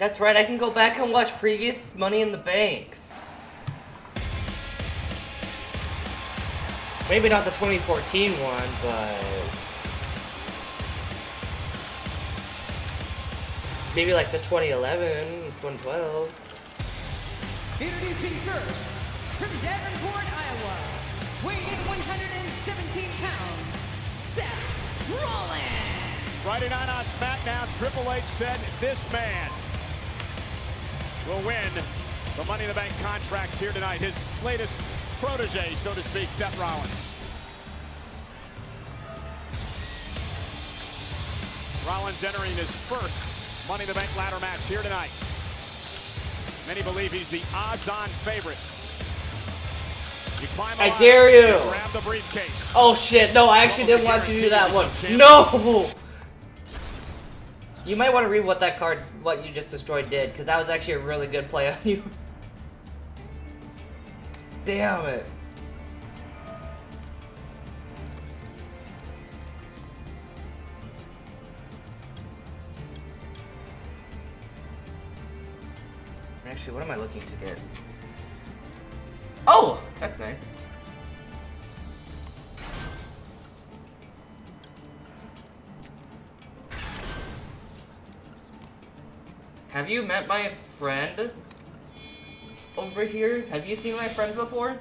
That's right, I can go back and watch previous Money in the Banks. Maybe not the 2014 one, but... maybe like the 2011, 2012. Introducing first, from Davenport, Iowa, weighing in 117 pounds, Seth Rollins. Friday night on SmackDown, Triple H said this man will win the Money in the Bank contract here tonight. His latest protege, so to speak, Seth Rollins. Rollins entering his first Money in the Bank ladder match here tonight. Many believe he's the odds-on favorite. You climb I dare you! Grab the briefcase. Oh shit, no, I actually didn't want you to do that one. No! You might want to read what that card, what you just destroyed did, because that was actually a really good play on you. Damn it. Actually, what am I looking to get? Oh! That's nice. Have you met my friend over here? Have you seen my friend before?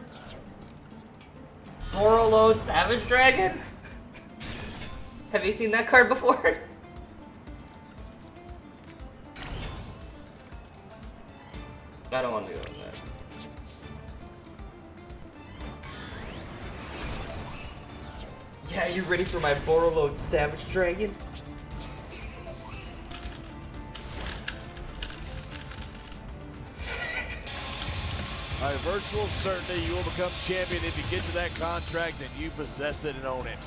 Borrowload Savage Dragon? Have you seen that card before? I don't want to go with that. Yeah, you ready for my Borrowload Savage Dragon? By virtual certainty, you will become champion if you get to that contract and you possess it and own it.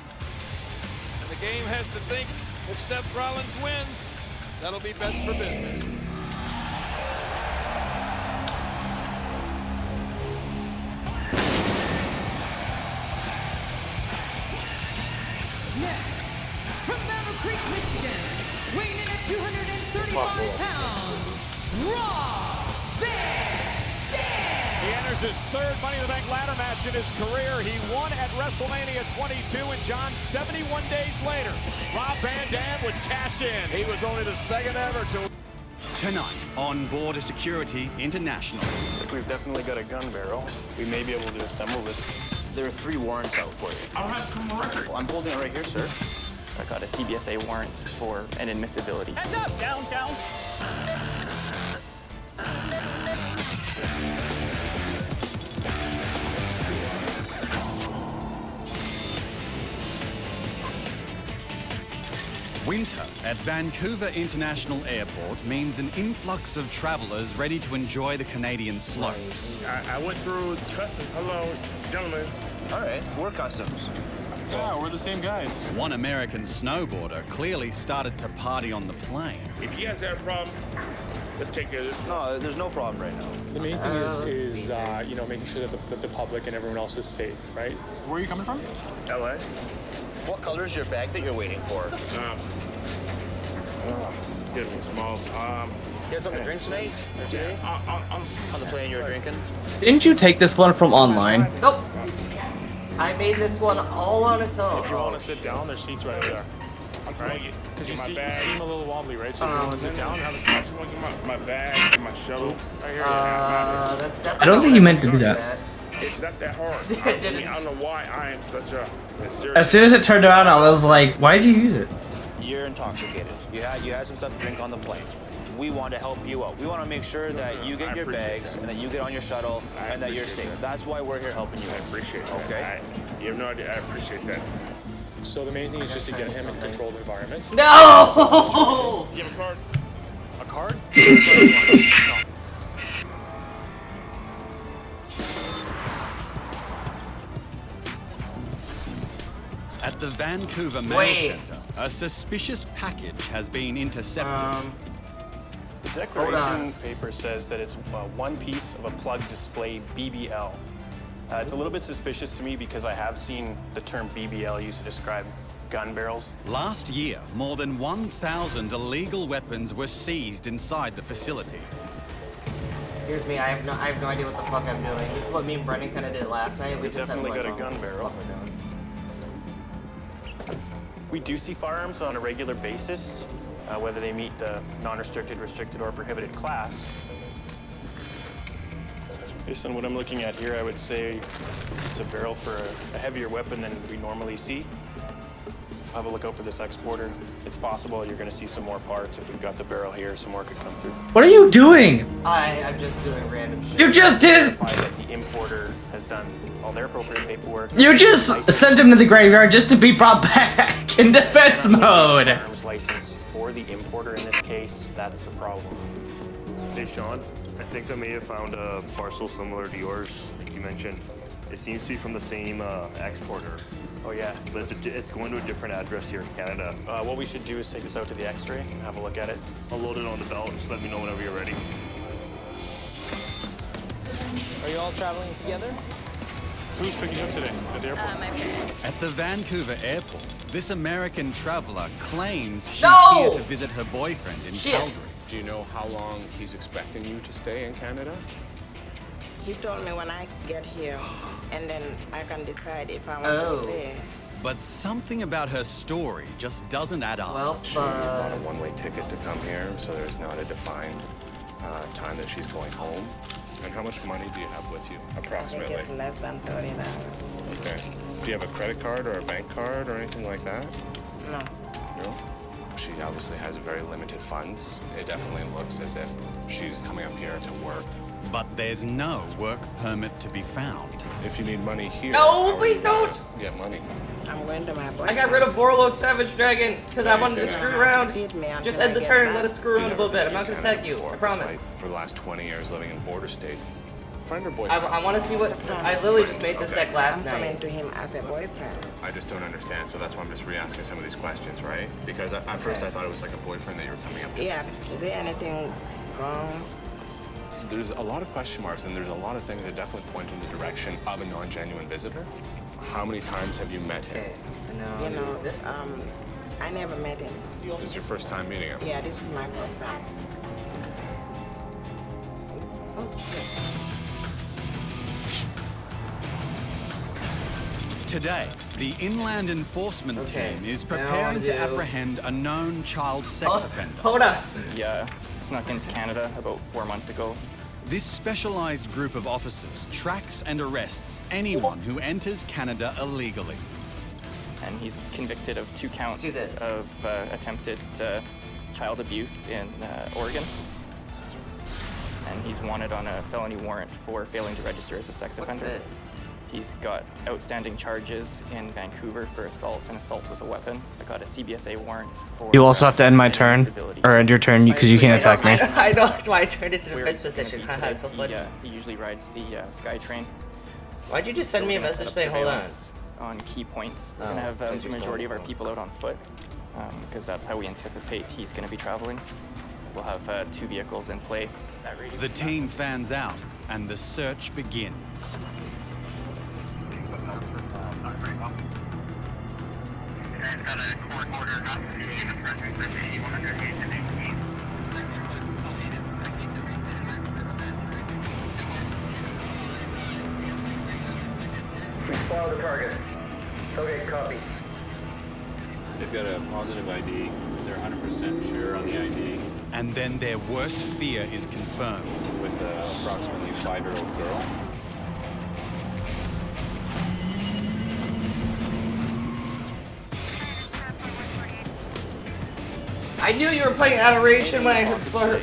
And the game has to think, if Seth Rollins wins, that'll be best for business. Next, from Battle Creek, Michigan, weighing in at 235 pounds, Raw Van Dam. He enters his third Money in the Bank ladder match in his career. He won at WrestleMania 22, and John, 71 days later, Rob Van Dam would cash in. He was only the second ever to... Tonight, on board a Security International. Looks like we've definitely got a gun barrel. We may be able to assemble this. There are 3 warrants out for you. I don't have criminal record. Well, I'm holding it right here, sir. I got a CBSA warrant for an admissibility. Hands up, down, down. Winter at Vancouver International Airport means an influx of travelers ready to enjoy the Canadian slopes. I went through customs. Hello, gentlemen. All right, we're customs. Yeah, we're the same guys. One American snowboarder clearly started to party on the plane. If you guys have a problem, let's take care of this. No, there's no problem right now. The main thing is you know, making sure that the public and everyone else is safe, right? Where are you coming from? LA. What color is your bag that you're waiting for? Get me smalls. You have something to drink tonight? Or today? On the plane you were drinking? Didn't you take this one from online? Nope. I made this one all on its own. If you want to sit down, there's seats right there. Right? Because you seem a little wobbly, right? So if you want to sit down, have a seat. I just want to get my bag and my shovel. Oops. Right here. That's definitely I don't think you meant to do that. It's not that hard. I didn't. I don't know why I am such a serious. As soon as it turned around, I was like, why did you use it? You're intoxicated. You had some stuff to drink on the plane. We want to help you out. We want to make sure that you get your bags and that you get on your shuttle and that you're safe. That's why we're here helping you. I appreciate that. Okay. You have no idea. I appreciate that. So the main thing is just to get him in a controlled environment. No! You have a card? A card? No. At the Vancouver Mail Centre, a suspicious package has been intercepted. The declaration paper says that it's one piece of a plug display BBL. It's a little bit suspicious to me because I have seen the term BBL used to describe gun barrels. Last year, more than 1,000 illegal weapons were seized inside the facility. Here's me. I have no idea what the fuck I'm doing. This is what me and Brennan kind of did last night. We just Definitely had, got a like, gun barrel. what we're doing. We do see firearms on a regular basis, whether they meet the non-restricted, restricted, or prohibited class. Based on what I'm looking at here, I would say it's a barrel for a heavier weapon than we normally see. Have a look out for this exporter. It's possible you're going to see some more parts. If we've got the barrel here, some more could come through. What are you doing? I'm just doing random shit. You just did. That the importer has done all their appropriate paperwork. You just sent him to the graveyard just to be brought back in defense mode. Firearms license for the importer in this case. That's a problem. Hey, Sean, I think I may have found a parcel similar to yours, like you mentioned. It seems to be from the same exporter. Oh yeah, But it's going to a different address here in Canada. what we should do is take this out to the X-ray and have a look at it. I'll load it on the belt. Just let me know whenever you're ready. Are you all traveling together? Who's picking you up today at the airport? At the Vancouver airport, this American traveler claims she's No! here to visit her boyfriend in Shit. Calgary. Do you know how long he's expecting you to stay in Canada? He told me when I get here, and then I can decide if I want Oh. to stay. But something about her story just doesn't add up. Well, She bought a one-way ticket to come here, so there's not a defined time that she's going home. And how much money do you have with you, I think approximately? it's less than $30. Okay. Do you have a credit card or a bank card or anything like that? No. No? She obviously has very limited funds. It definitely looks as if she's coming up here to work. But there's no work permit to be found. If you need money here, No, how are please you gonna don't. Get money. I'm going to my boyfriend. I got rid of Borlog Savage Dragon because I wanted to gonna screw around. Feed me until Just I end the get turn. back. Let us screw around a You've little bit. never I'm not visited gonna Canada attack you. before, I promise. despite for the last 20 years living in border states. Friend or I boyfriend? want to see what. I literally just made this Okay. deck last I'm coming night. to him as a boyfriend. I just don't understand, so that's why I'm just re-asking some of these questions, right? Because at first I thought it was like a boyfriend that you were coming up with. Yeah. Is there anything wrong? There's a lot of question marks, and there's a lot of things that definitely point in the direction of a non-genuine visitor. How many times have you met him? Okay. You know, I never met him. This is your first time meeting him? Yeah, this is my first time. Today, the Inland Enforcement Okay, Team is now preparing do- to apprehend a known child sex offender. Hold up. He snuck into Canada about 4 months ago. This specialized group of officers tracks and arrests anyone who enters Canada illegally. And he's convicted of 2 Do counts this. of attempted child abuse in Oregon. And he's wanted on a felony warrant for failing to register as a sex What's offender. this? He's got outstanding charges in Vancouver for assault and assault with a weapon. I got a CBSA warrant for. You also have to end my turn, disability. or end your turn because you can't attack me. I know. That's why I turned it to Where defense it's gonna position. be Haha, today, so funny. he usually rides the SkyTrain. Why'd you just send So me a we're gonna set message up saying, hold on? surveillance on key points. We're Oh, gonna have because the you're majority so of our people out on foot, because that's how we anticipate he's gonna be traveling. We'll have 2 vehicles in play. The team fans out, and the search begins. Follow the target. Okay, copy. They've got a positive ID. They're 100% sure on the ID. And then their worst fear is confirmed. It's with an approximately 5-year-old girl. I knew you were playing Adoration when I heard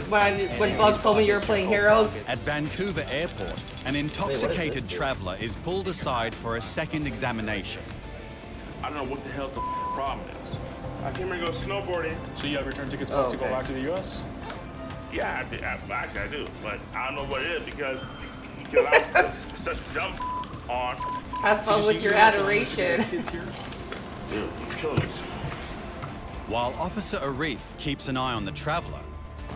when Bugs told me you were playing Heroes. At Vancouver Airport, an intoxicated traveler is pulled aside for a second examination. I don't know what the hell the problem is. I came here to go snowboarding. So you have return tickets Oh, to go okay. back to the U.S.? Yeah, actually I do, but I don't know what it is because I'm such a jump on. Have fun with your Adoration. Dude, you killing me. While Officer Arif keeps an eye on the traveler,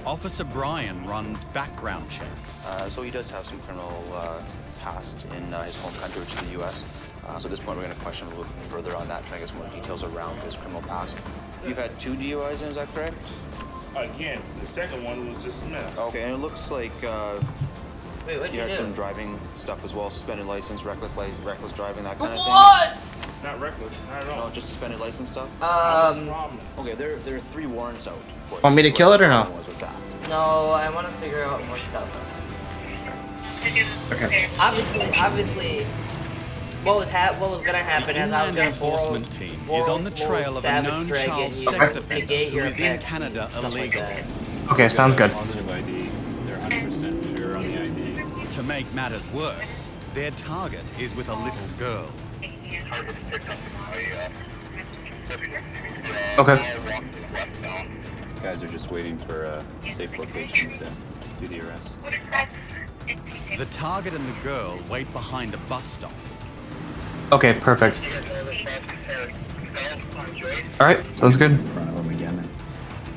Officer Brian runs background checks. So he does have some criminal past in his home country, which is the U.S. So at this point, we're going to question him a little bit further on that, try to get some more details around his criminal past. You've had 2 DUIs, is that correct? Again, the second one was dismissed. Okay, and it looks like Wait, what'd you you had do? some driving stuff as well, suspended license, reckless driving, that kind of thing. What? Not reckless, not at all. No, just suspended license stuff? Okay, there are 3 warrants out for Want me to kill it or no? No, I want to figure out more stuff. Okay. Obviously, what was gonna happen is I was gonna borrow team is on the trail of a known child sex offender who is in Canada illegally. Okay, sounds good. Positive ID. They're 100% sure on the ID. To make matters worse, their target is with a little girl. Okay. Guys are just waiting for a safe location to do the arrest. The target and the girl wait behind a bus stop. Okay, perfect. Alright, sounds good.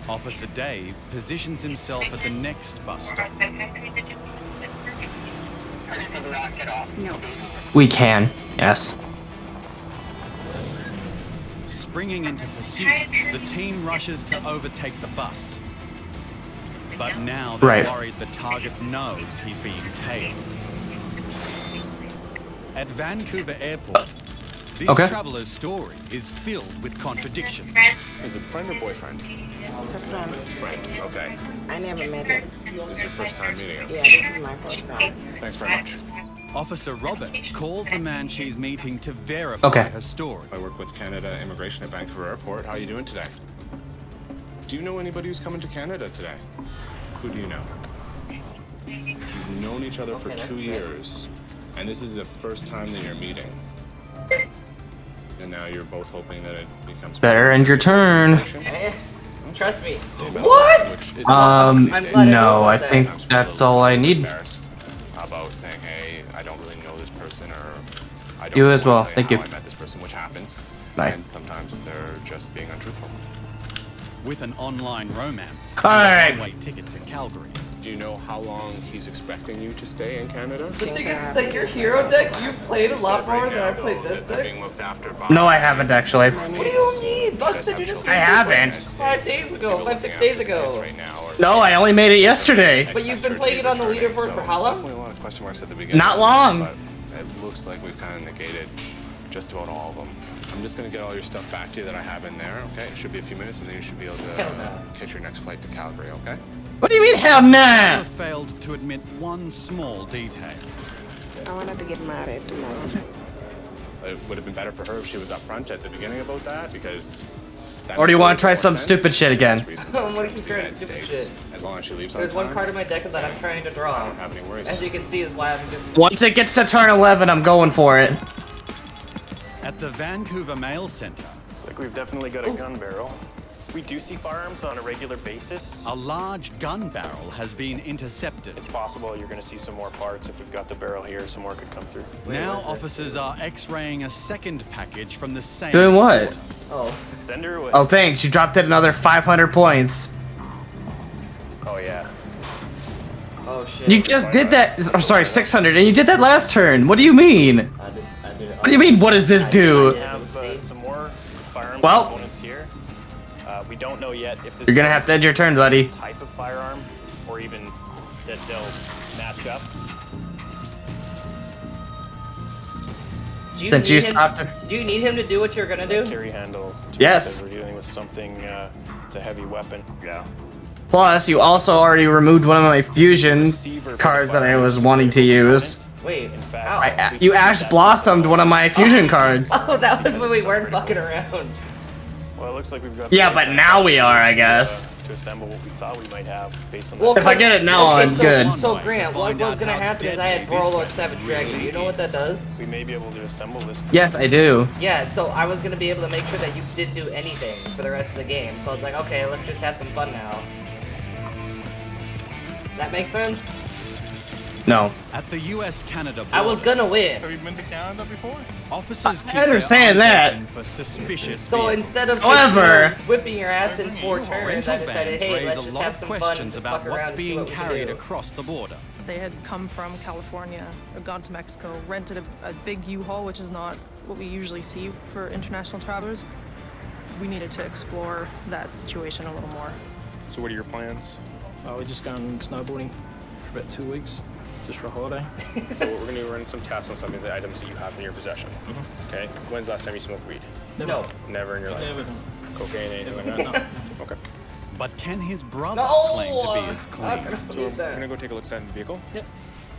Officer Dave positions himself at the next bus stop. No. We can, yes. Springing into pursuit, the team rushes to overtake the bus. But now they're worried the target knows he's being tailed. At Vancouver Airport, this traveler's story is filled with contradictions. Is it friend or boyfriend? It's a friend. Friend, okay. I never met him. This is your first time meeting him? Yeah, this is my first time. Thanks very much. Officer Robert calls the man she's meeting to verify her story. I work with Canada Immigration at Vancouver Airport. How are you doing today? Do you know anybody who's coming to Canada today? Who do you know? You've known each other for 2 years, and this is the first time that you're meeting. And now you're both hoping that it becomes Better end your turn. Trust me. What? No, I think that's all I need. About saying, hey, I don't really know this person, or I don't You as well. tell Thank how you. I met this person, which happens. Bye. And sometimes they're just being untruthful. With an online romance, Alright. a one-way ticket to Calgary. Do you know how long he's expecting you to stay in Canada? The thing is that your hero deck, you've played a lot more than I played this deck. No, I haven't actually. What do you mean? Buck said you just I haven't. 5 days ago, 5-6 days ago. No, I only made it yesterday. But you've been playing it on the leaderboard for how long? Definitely a lot of question marks at the beginning. Not long. But it looks like we've kind of negated just about all of them. I'm just going to get all your stuff back to you that I have in there, okay? It should be a few minutes, and then you should be able to catch your next flight to Calgary, okay? What do you mean, hell nah? Sheila failed to admit one small detail. I wanted to get married tonight. It would have been better for her if she was upfront at the beginning about that, because... Or do you want to try some stupid shit again? What if you try stupid shit? As long as she leaves on There's one time, card in my deck that I'm trying to draw. I don't have any worries. As you can see is why I'm just... Once it gets to turn 11, I'm going for it. At the Vancouver Mail Center, Looks like we've definitely got a gun barrel. We do see firearms on a regular basis. a large gun barrel has been intercepted. It's possible you're going to see some more parts. If we've got the barrel here, some more could come through. Now officers are x-raying a second package from the same Doing what? Oh. Send her away. Oh, thanks. You dropped it another 500 points. Oh, yeah. Oh, shit. You just did that. Oh, sorry, 600, and you did that last turn. What do you mean? What do you mean, what does this do? We have some more firearms Well. components here. We don't know yet if this You're gonna have to end your turn, buddy. type of firearm or even that they'll match up. Do you need him to do what you're gonna do? Carry handle. Yes. We're dealing with something. It's a heavy weapon. Yeah. Plus, you also already removed one of my fusion cards that I was wanting to use. Wait, in fact, You Ash Blossomed one of my fusion cards. Oh, that was when we weren't fucking around. Well, it looks like we've got. Yeah, but now we are, I guess. To assemble what we thought we might have based on. If I get it now, I'm good. So Grant, what was gonna happen is I had Warlord Savage Dragon. You know what that does? We may be able to assemble this. Yes, I do. Yeah, so I was gonna be able to make sure that you didn't do anything for the rest of the game. So I was like, okay, let's just have some fun now. That make sense? No. At the US-Canada border, I was gonna win. Have you been to Canada before? officers keep I understand their eyes that. open for suspicious So vehicles. instead of However, whipping your ass in 4 turns, rental I decided, vans hey, raise let's a just lot have of some fun questions and about fuck around what's and see being what we can carried do. across the border. They had come from California, gone to Mexico, rented a big U-Haul, which is not what we usually see for international travelers. We needed to explore that situation a little more. So what are your plans? We're just going snowboarding for about 2 weeks, just for a holiday. So we're going to run some tests on some of the items that you have in your possession. Okay. When's the last time you smoked weed? No. Never in your life? Never. Cocaine, anything like that? No. Okay. But can his brother No! claim to be as clean? So we're going to go take a look inside the vehicle. Yep.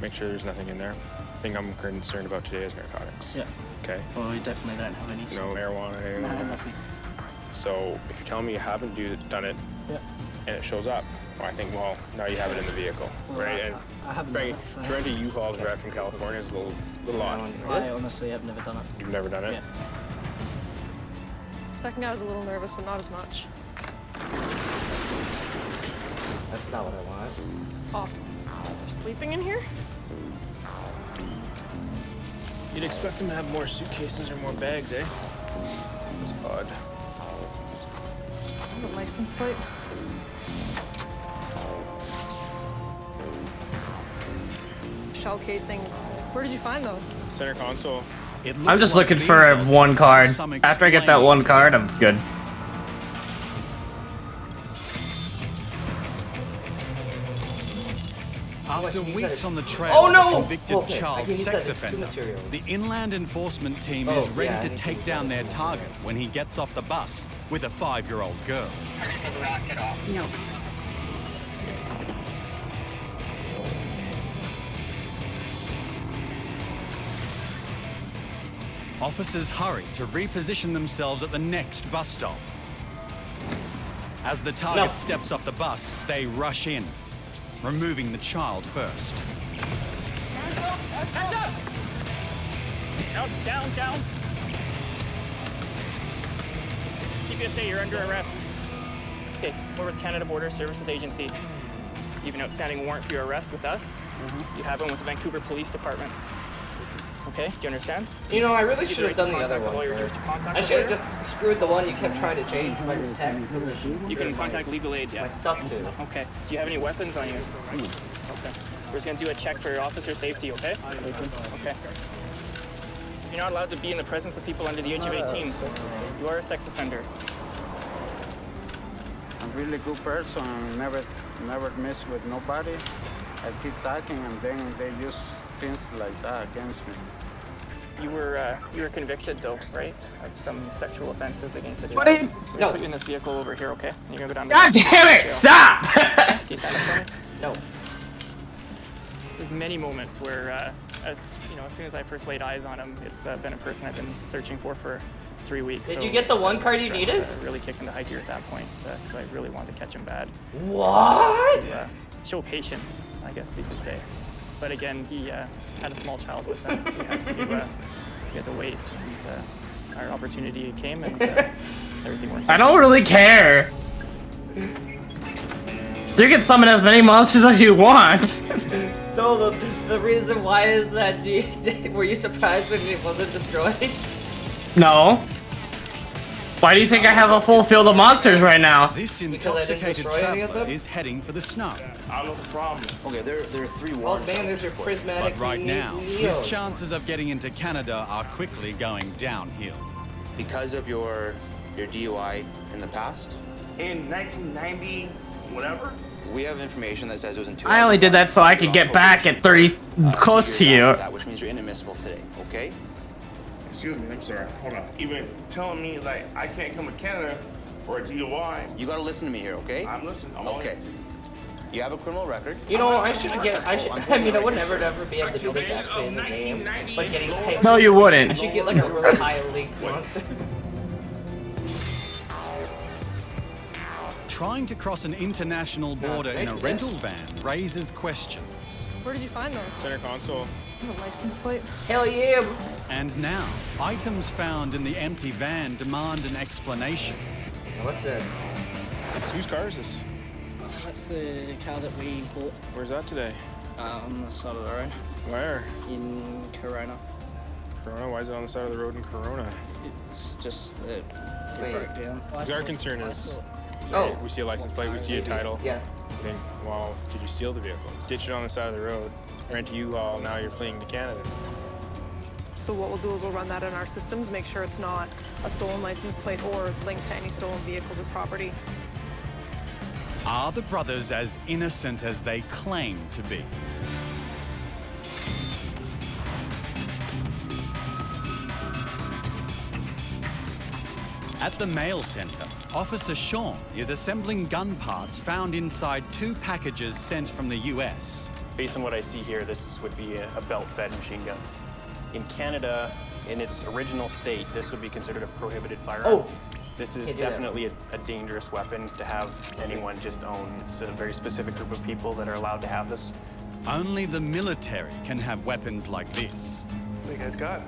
Make sure there's nothing in there. The thing I'm concerned about today is narcotics. Yeah. Okay. Well, we definitely don't have any. No marijuana, anything like that. Nothing. So if you tell me you haven't done it, Yep. and it shows up, well, I think, well, now you have it in the vehicle, Well, right? And I haven't bring, done it, so- to rent a U-Haul direct from California is a little odd. I honestly have never done it. You've never done it? Yeah. Second guy was a little nervous, but not as much. That's not what I want. Awesome. They're sleeping in here? You'd expect them to have more suitcases or more bags, eh? It's odd. The license plate. Shell casings. Where did you find those? Center console. I'm just looking for a 1 card. After I get that 1 card, I'm good. After weeks on the trail Oh, of no! a convicted Okay, I child can use that sex as two offender, materials. the Inland Enforcement Team Oh, is ready yeah, I to need to take use down that their as two target materials. when he gets off the bus with a 5-year-old girl. No. Officers hurry to reposition themselves at the next bus stop. As the target No. steps off the bus, they rush in, removing the child first. Hands up! Down. CPSA, you're under arrest. Okay, Florida's Canada Border Services Agency. You have an outstanding warrant for your arrest with us. You have one with the Vancouver Police Department. Okay, do you understand? You know, I really You should have done the other contact a one lawyer, first. just contact I a should have lawyer. just screwed the one you kept trying to change by your text position. You can contact legal aid, yes. My stuff too. Okay. Do you have any weapons on you? Okay. We're just gonna do a check for your officer safety, okay? Okay. You're not allowed to be in the presence of people under the age of 18. You are a sex offender. I'm really good person. Never mess with nobody. I keep talking, and then they use things like that against me. You were convicted though, right? Of some sexual offenses against a child. What are you- We're gonna No. put you in this vehicle over here, okay? And you're gonna go down to God the damn it! jail. Stop! Can you stand up for me? No. There's many moments where, as soon as I first laid eyes on him, it's been a person I've been searching for 3 weeks. Did so you get the it's, one card you stress, needed? Really kicked into high gear at that point because I really wanted to catch him bad. What? To, show patience, I guess you could say. But again, he had a small child with him. He had to wait, and our opportunity came, and everything worked out. I don't really care. You can summon as many monsters as you want. No, the reason why is that were you surprised when it wasn't destroyed? No. Why do you think I have a full field of monsters right now? This Because I didn't intoxicated destroy any of traveler them? is heading for the snow. I don't know the problem. Okay, there are 3 Oh warrants. man, there's your prismatic. But right now, his Neos. chances of getting into Canada are quickly going downhill. Because of your DUI in the past, In 1990, whatever. we have information that says it was in 2000. I only did that so I could get back at 30 close to you. That, which means you're inadmissible today, okay? Excuse me, I'm sorry. Hold on. Even telling me like I can't come to Canada for a DUI. You gotta listen to me here, okay? I'm listening. Okay. You have a criminal record. You know, I should get. I mean, I would never be able to do this actually in the game, but getting paid. No, you wouldn't. I should get like a really high elite monster. Trying to cross an international border in a rental van raises questions. Where did you find those? Center console. The license plate. Hell yeah! And now, items found in the empty van demand an explanation. What's this? Whose car is this? That's the car that we bought. Where's that today? On the side of the road. Where? In Corona. Corona? Why is it on the side of the road in Corona? It's just that it broke down. Because our concern is, Oh. we see a license plate, we see a title. Yes. Think, well, did you steal the vehicle? Ditch it on the side of the road, rent a U-Haul, now you're fleeing to Canada. So what we'll do is we'll run that in our systems, make sure it's not a stolen license plate or linked to any stolen vehicles or property. Are the brothers as innocent as they claim to be? At the mail centre, Officer Sean is assembling gun parts found inside 2 packages sent from the US. Based on what I see here, this would be a belt-fed machine gun. In Canada, in its original state, this would be considered a prohibited firearm. Oh. This is definitely a dangerous weapon to have anyone just own. It's a very specific group of people that are allowed to have this. Only the military can have weapons like this. What do you guys got?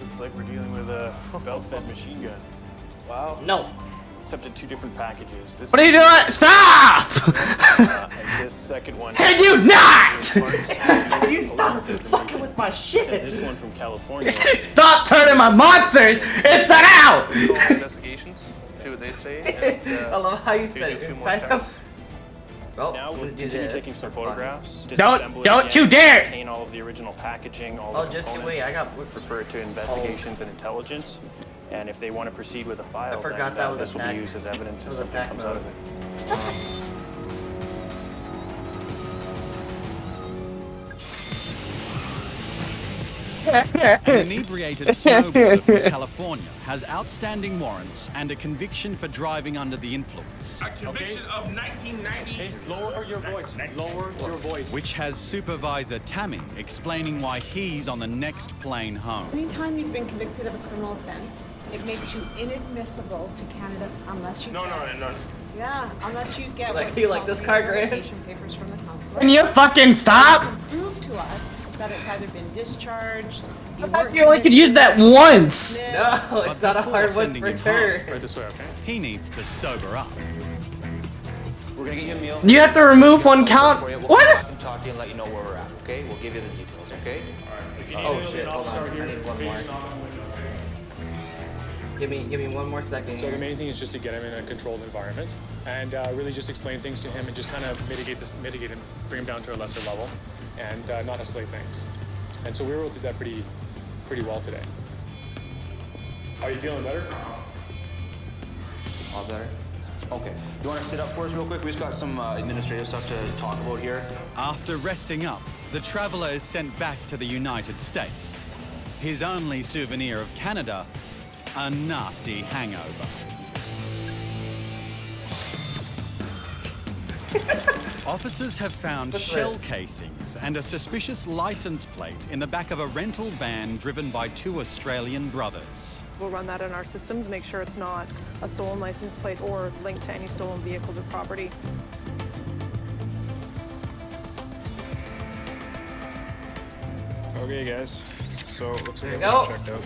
Looks like we're dealing with a belt-fed machine gun. Wow. No. Except in 2 different packages. This What are you doing? Stop! and this second one. Can you not? Can you stop fucking with my shit? Sent this one from California. Stop turning my monsters inside out! Investigations, see what they say. And, I love how you do said a few it. more Inside out. checks. Well, Now we'll continue taking some photographs. Don't disassemble it you again, dare! Contain all of the original packaging, all Oh, the just you components. wait, I got- refer it to investigations and intelligence. And if they want to proceed with a file, forgot then that was this will attack. be used as evidence That if was something attack comes mode. out of it. An inebriated snowboarder from California has outstanding warrants and a conviction for driving under the influence, A conviction of 1990. Hey, lower your voice. Lower your voice. which has Supervisor Tammy explaining why he's on the next plane home. Anytime you've been convicted of a criminal offense, it makes you inadmissible to Canada unless you No. Yeah, unless you get Like, what's you like called this car, Grant? verification papers from the consulate. Can you fucking stop? Prove to us that it's either been discharged. I feel like I could use that once. No, it's not a before hard one sending to him home, return. Right this way, okay? he needs to sober up. We're gonna get you a meal. You have to remove one count. We'll come What? back and talk to you and let you know where we're at, okay? We'll give you the details, okay? If you Oh shit, hold on. I need one more. Give me one more second. So the main thing is just to get him in a controlled environment and really just explain things to him and just kind of mitigate him, bring him down to a lesser level and not escalate things. And so we were able to do that pretty well today. Are you feeling better? All better? Okay. You wanna sit up for us real quick? We just got some administrative stuff to talk about here. After resting up, the traveller is sent back to the United States. His only souvenir of Canada, a nasty hangover. Officers have found What's shell this? casings and a suspicious license plate in the back of a rental van driven by 2 Australian brothers. We'll run that in our systems, make sure it's not a stolen license plate or linked to any stolen vehicles or property. Okay, guys. So it looks like There you everything go. checked out.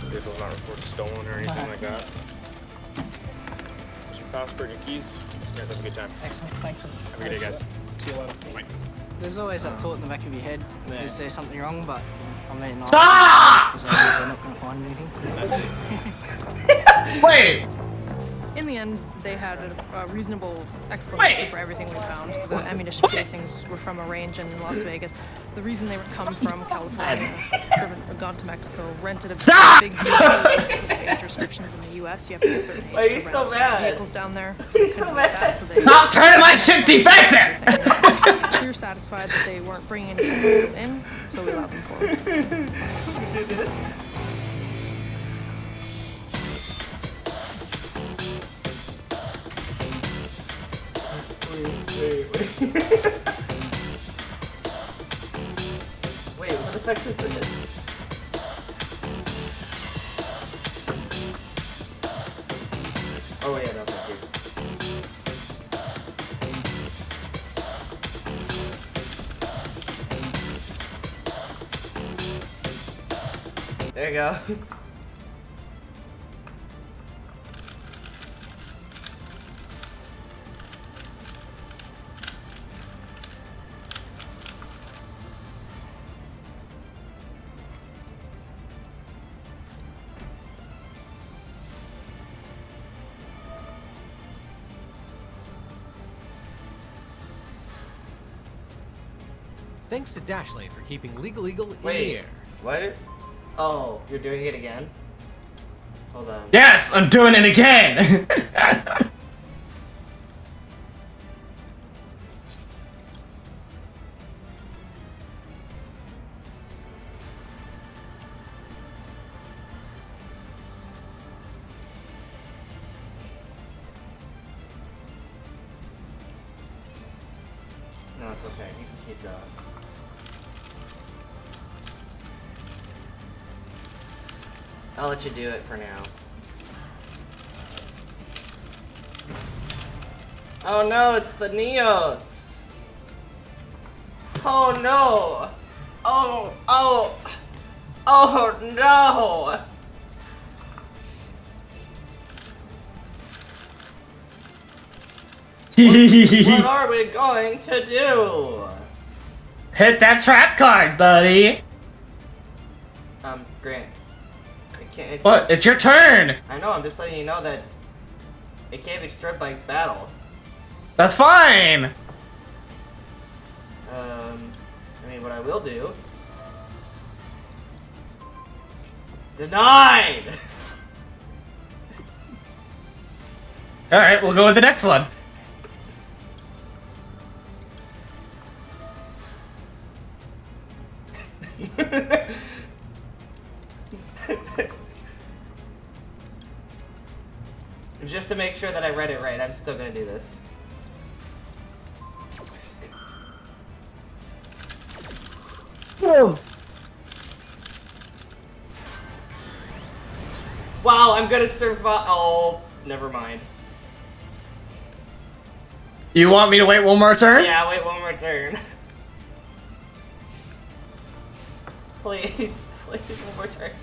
Vehicle's not reported stolen or anything like that. Here's your passport and keys. You guys have a good time. Excellent, thanks. Have a good day, guys. See you later. Bye. There's always that thought in the back of your head, is there something wrong? But I mean, Stop! because they're not going to find anything. So. Wait. In the end, they had a reasonable explanation for everything we found. The ammunition casings were from a range in Las Vegas. The reason they come from California, gone to Mexico, rented a big age restrictions in the U.S. You have to be a certain age Why are to you so rent mad? vehicles down there. He's so mad. Stop turning my shit defensive! We were satisfied that they weren't bringing anything in, so we allowed them forward. Do this. Wait, what effect is this? Oh yeah, no, thank you. There you go. Thanks to Dashlane for keeping Legal Eagle in the Wait, air. what? Oh, you're doing it again? Hold on. Yes, I'm doing it again. No, it's okay. You can keep going. I'll let you do it for now. Oh no, it's the Neos! Oh no! Oh no! What are we going to do? Hit that trap card, buddy. Grant. I can't. What? It's your turn. I know. I'm just letting you know that it can't be stripped by battle. That's fine. I mean, what I will do. Denied. All right, we'll go with the next one. Just to make sure that I read it right, I'm still gonna do this. Wow, I'm gonna survive. Oh, never mind. You want me to wait one more turn? Yeah, wait one more turn. Please, please, one more turn.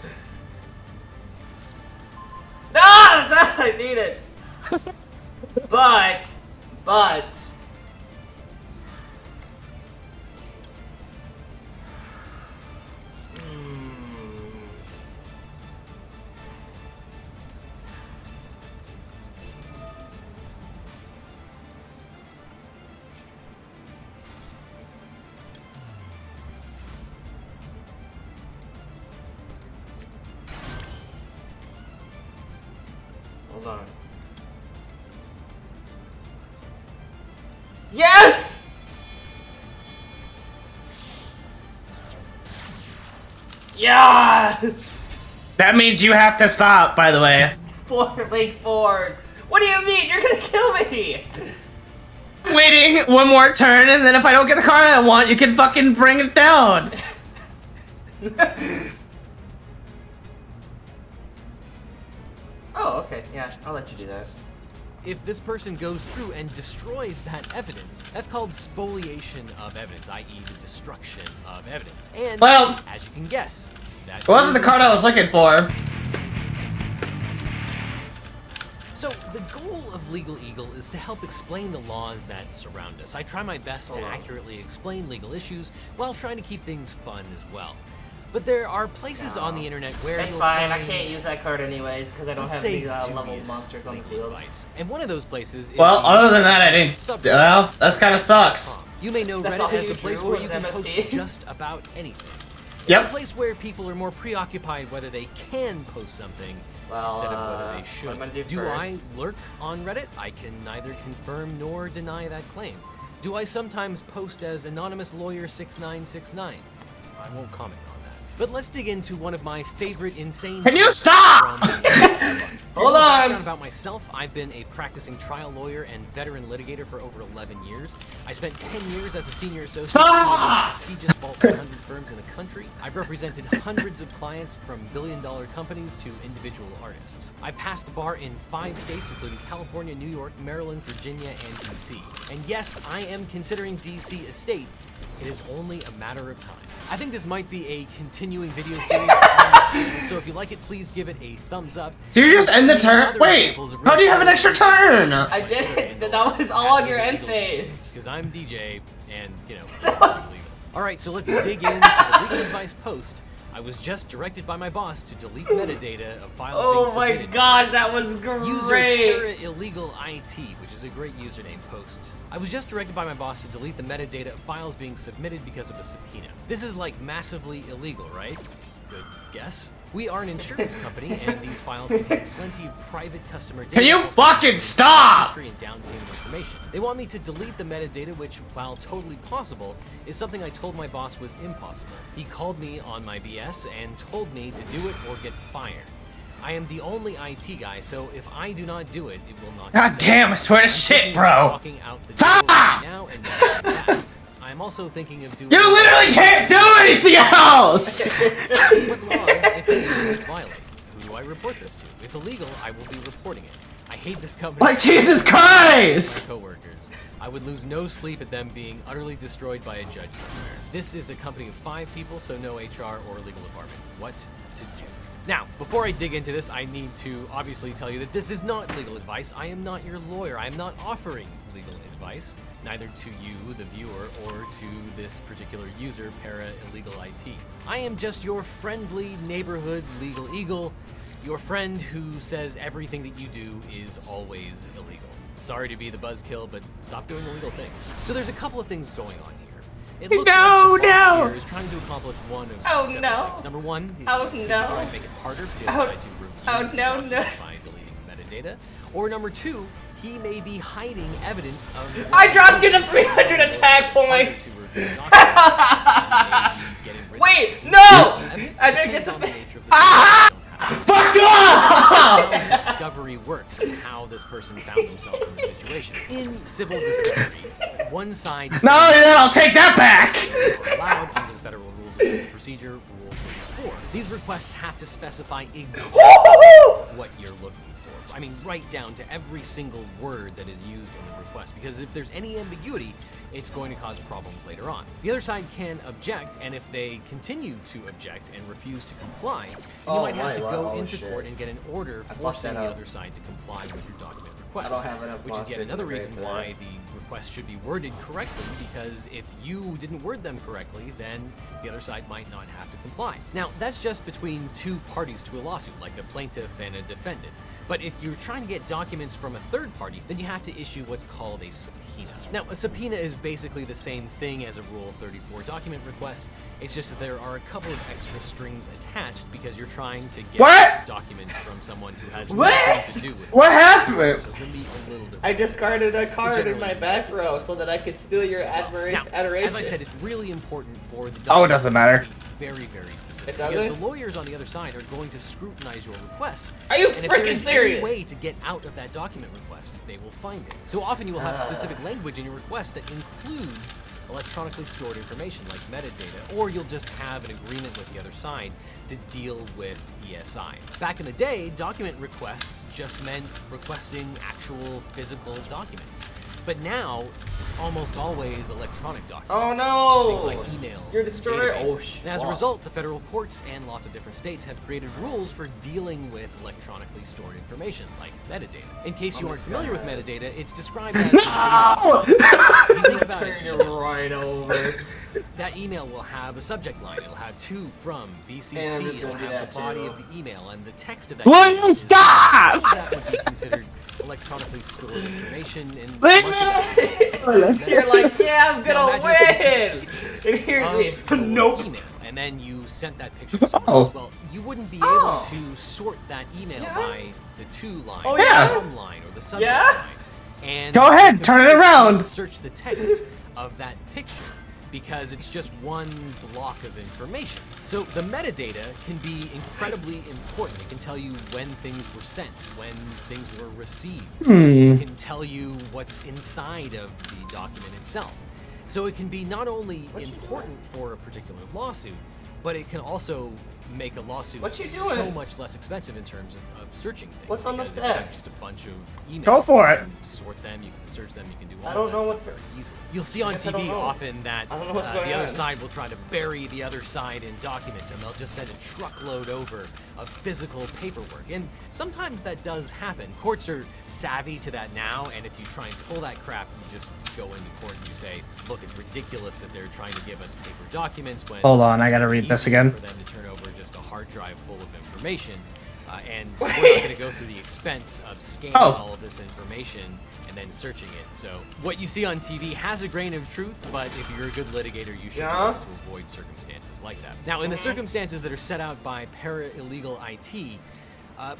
No, I need it. But. Hold on. Yes! Yes! That means you have to stop, by the way. 4 late 4s. What do you mean? You're gonna kill me! Waiting one more turn, and then if I don't get the card I want, you can fucking bring it down. Oh, okay. Yeah, I'll let you do that. If this person goes through and destroys that evidence, that's called spoliation of evidence, i.e. the destruction of evidence. And, well, as you can guess, that it wasn't the card I was looking for. So, the goal of Legal Eagle is to help explain the laws that surround us. I try my best to accurately explain legal issues while trying to keep things fun as well. But there are places on the internet where it's fine. I can't use that card anyways because I don't have any level monsters on the field. Advice. And one of those places is well, other than that, I didn't. Well, that kind of sucks. You may know Reddit as the place where you can post just about anything. Yep. It's a place where people are more preoccupied whether they can post something instead of whether they should. Do I lurk on Reddit? I can neither confirm nor deny that claim. Do I sometimes post as Anonymous Lawyer 6969? I won't comment on that. But let's dig into one of my favorite insane... Can you stop? Hold on! About myself, I've been a practicing trial lawyer and veteran litigator for over 11 years. I spent 10 years as a senior associate at one of the prestigious Vault 100 firms in the country. I've represented hundreds of clients from billion-dollar companies to individual artists. I passed the bar in 5 states, including California, New York, Maryland, Virginia, and DC. And yes, I am considering DC a state. It is only a matter of time. I think this might be a continuing video series on this channel, so if you like it, please give it a thumbs up. Did you just end the turn? Wait, how do you have an extra turn? I did. That was all on your end phase. Because I'm DJ, and, you know, it's legal. Alright, so let's dig into the legal advice post I was just directed by my boss to delete metadata of files being Oh submitted. my god, that was User great! Illegal IT, which is a great username, posts. I was just directed by my boss to delete the metadata of files being submitted because of a subpoena. This is like massively illegal, right? Good guess. We are an insurance company, and these files contain plenty of private customer data. Can you fucking stop? History and down payment information. They want me to delete the metadata, which, while totally possible, is something I told my boss was impossible. He called me on my BS and told me to do it or get fired. I am the only IT guy, so if I do not do it, it will not. God damn! I swear to shit, bro. Walking out the door right now and back. I'm also thinking of doing. You literally can't do anything else! What laws, if any, do this violate? Who do I report this to? If illegal, I will be reporting it. I hate this company. Like Jesus Christ! My coworkers. I would lose no sleep at them being utterly destroyed by a judge somewhere. This is a company of 5 people, so no HR or legal department. What to do? Now, before I dig into this, I need to obviously tell you that this is not legal advice. I am not your lawyer. I am not offering legal advice, neither to you, the viewer, or to this particular user, Illegal IT. I am just your friendly neighborhood legal eagle, your friend who says everything that you do is always illegal. Sorry to be the buzzkill, but stop doing illegal things. So there's a couple of things going on here. It looks like the boss here is trying to accomplish one of several things. Number one, he's trying to make it harder for the other side to review documents by deleting metadata. Or number 2, he may be hiding evidence of. I dropped you to 300 attack points. Wait, no! I didn't get to. Fuck off! How discovery works and how this person found themselves in the situation. In civil discovery, one side. No, then I'll take that back. Allowed under the Federal Rules of Civil Procedure, Rule 34. These requests have to specify exactly what you're looking for. I mean, right down to every single word that is used in the request, because if there's any ambiguity, it's going to cause problems later on. The other side can object, and if they continue to object and refuse to comply, then you might have to go into court and get an order forcing the other side to comply with your document request, which is yet another reason why the request should be worded correctly, because if you didn't word them correctly, then the other side might not have to comply. Now, that's just between 2 parties to a lawsuit, like a plaintiff and a defendant. But if you're trying to get documents from a third party, then you have to issue what's called a subpoena. Now, a subpoena is basically the same thing as a Rule 34 document request. It's just that there are a couple of extra strings attached because you're trying to get documents from someone who has nothing to do with it. What happened? So it can be a little bit. I discarded a card in my back row so that I could steal your adoration. As I said, it's really important for the Oh, it doesn't matter. Very, very specific. It doesn't? Because the lawyers on the other side are going to scrutinize your requests. Are you and if there freaking is serious? any way to get out of that document request, they will find it. So often you will have specific language in your request that includes electronically stored information like metadata, or you'll just have an agreement with the other side to deal with ESI. Back in the day, document requests just meant requesting actual physical documents. But now, it's almost always electronic documents. Oh no! Things like emails. You're destroying. Oh And as a result, the federal courts and lots of different states have created rules for dealing with electronically stored information, like metadata. In case you aren't familiar with metadata, it's described as. No! You think about Turn it, it right over. That email will have a subject line. It'll have to from BCC. And I'm just It'll gonna do have that the body too. of the email and the text of that. Will email you stop? That would be considered electronically stored information. And Leave You're like, yeah, I'm Now gonna imagine win. And here's me. Nope. email, and then you sent that picture to someone else. Well, you wouldn't be able to sort that email by the to line, Oh, the yeah? from line, or the subject Yeah? line. And Go ahead, turn it around. Search the text of that picture, because it's just one block of information. So the metadata can be incredibly important. It can tell you when things were sent, when things were received. It can tell you what's inside of the document itself. So it can be not only important for a particular lawsuit, but it can also make a lawsuit What you so doing? much less expensive in terms of searching things. What's on the because if you have stack? just a bunch of emails. Go for it. You can sort them, you can search them, you can do all I don't of that know stuff what's- very easily. You'll see on guess I don't TV know. often that I don't know what's going the other on. side will try to bury the other side in documents, and they'll just send a truckload over of physical paperwork. And sometimes that does happen. Courts are savvy to that now, and if you try and pull that crap, you just go into court and you say, look, it's ridiculous that they're trying to give us paper documents when Hold on, I gotta read it's this easier again. for them to turn over just a hard drive full of information. And we're not going to go through the expense of scanning all of this information and then searching it. So what you see on TV has a grain of truth, but if you're a good litigator, you should be able to avoid circumstances like that. Now, in the circumstances that are set out by para-illegal IT,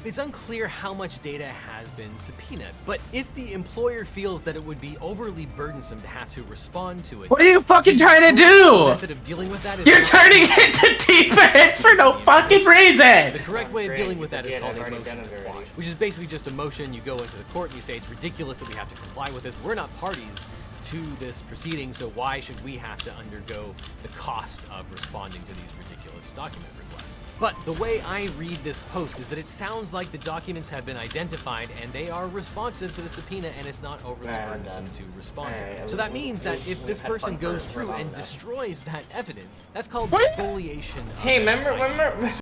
it's unclear how much data has been subpoenaed, but if the employer feels that it would be overly burdensome to have to respond to it, What are you fucking trying to the do? method of dealing with that is You're turning it to defense for no fucking the reason. correct way of Great. dealing with that is Yeah, called I've a already motion done to it already. quash, which is basically just a motion. You go into the court and you say it's ridiculous that we have to comply with this. We're not parties to this proceeding, so why should we have to undergo the cost of responding to these ridiculous document requests? But the way I read this post is that it sounds like the documents have been identified and they are responsive to the subpoena, and it's not overly burdensome to respond to. So that means that if this person goes through and destroys that evidence, that's called spoliation. Hey, remember